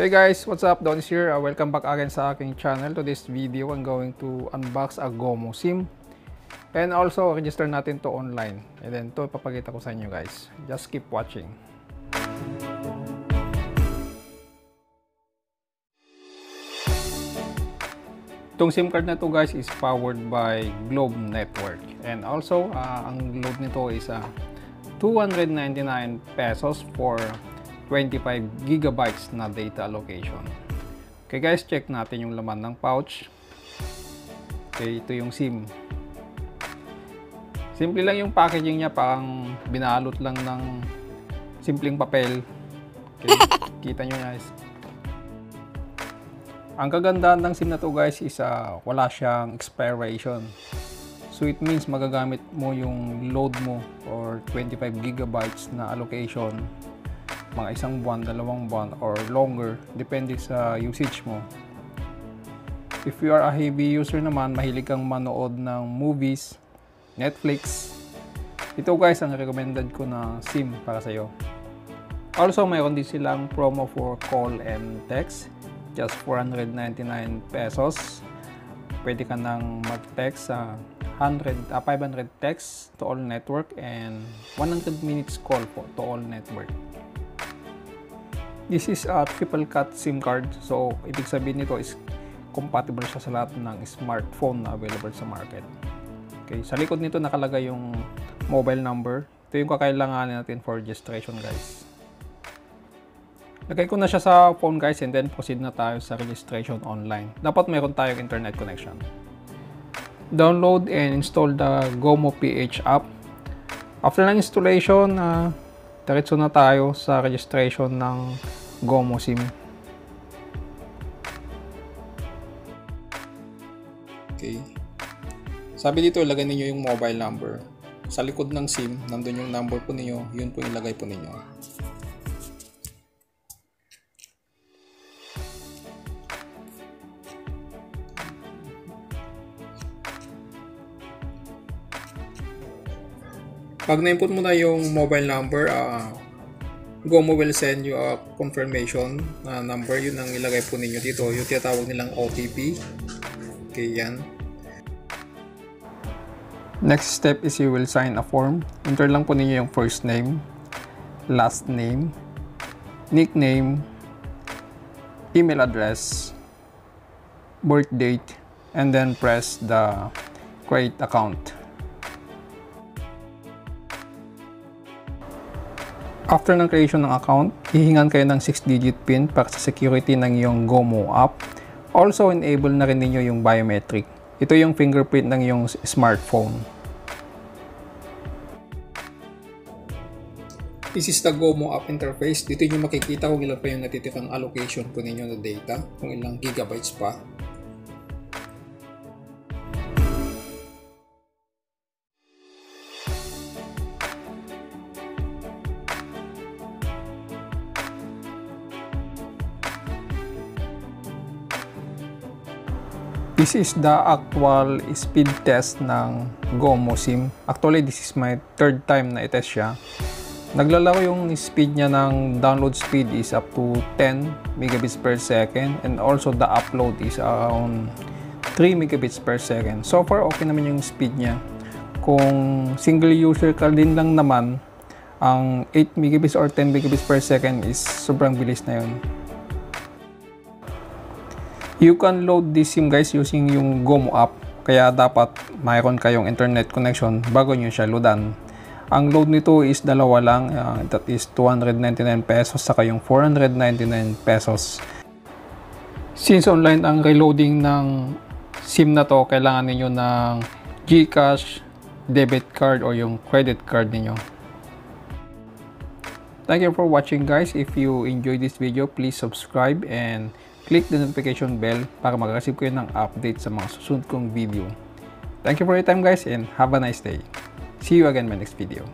Hey guys, what's up? Don is here. Welcome back again sa aking channel. To this video, I'm going to unbox a GOMO SIM. And also, register natin to online. And then, to ipapakita ko sa inyo guys. Just keep watching. Itong SIM card na to guys is powered by GOMO network. And also, ang load nito is 299 pesos for 25 gigabytes na data allocation. Okay guys, check natin yung laman ng pouch. Okay, ito yung SIM. Simple lang yung packaging niya, parang binalot lang ng simpleng papel. Okay, kita nyo guys. Ang kagandahan ng SIM na to guys is wala siyang expiration. So it means magagamit mo yung load mo or 25 gigabytes na allocation mga isang buwan, dalawang buwan, or longer, depende sa usage mo. If you are a heavy user naman, mahilig kang manood ng movies, Netflix, ito guys ang recommended ko na SIM para sa'yo. Also, mayroon din silang promo for call and text, just 499 pesos. Pwede ka nang mag-text sa 500 texts to all network and 100 minutes call to all network. This is a triple cut SIM card, so ibig sabihin nito is compatible siya sa lahat ng smartphone na available sa market. Okay, sa likod nito nakalagay yung mobile number. Ito yung kakailanganin natin for registration guys. Lagay ko na siya sa phone guys and then proceed na tayo sa registration online. Dapat mayroon tayong internet connection. Download and install the GOMO PH app. After ng installation, diretso na tayo sa registration ng GOMO SIM. Okay. Sabi dito, ilagay ninyo yung mobile number. Sa likod ng SIM, nandun yung number po ninyo, yun po ilagay po ninyo. Pag na-input mo na yung mobile number, GOMO will send you a confirmation number. Yun ang ilagay po ninyo dito. Yung tinatawag nilang OTP. Okay, yan. Next step is you will sign a form. Enter lang po ninyo yung first name, last name, nickname, email address, birth date, and then press the create account. After ng creation ng account, hihingan kayo ng 6-digit PIN para sa security ng iyong GOMO app. Also, enable na rin ninyo yung biometric. Ito yung fingerprint ng iyong smartphone. This is the GOMO app interface. Dito nyo makikita kung ilan pa yung natitirang allocation po ninyo na data, kung ilang gigabytes pa. This is the actual speed test ng GOMO SIM. Actually, this is my third time na i-test siya. Naglalaro yung speed niya ng download speed is up to 10 megabits per second and also the upload is around 3 megabits per second. So far, okay naman yung speed niya. Kung single user ka din lang naman, ang 8 megabits or 10 megabits per second is sobrang bilis na yun. You can load this SIM guys using yung GOMO app, kaya dapat mayroon kayong internet connection bago nyo siya loadan. Ang load nito is dalawa lang, that is 299 pesos saka yung 499 pesos. Since online ang reloading ng SIM na to, kailangan niyo ng GCash, debit card o yung credit card niyo. Thank you for watching guys. If you enjoyed this video, please subscribe and click the notification bell para mag-receive kayo ng update sa mga susunod kong video. Thank you for your time guys and have a nice day. See you again in my next video.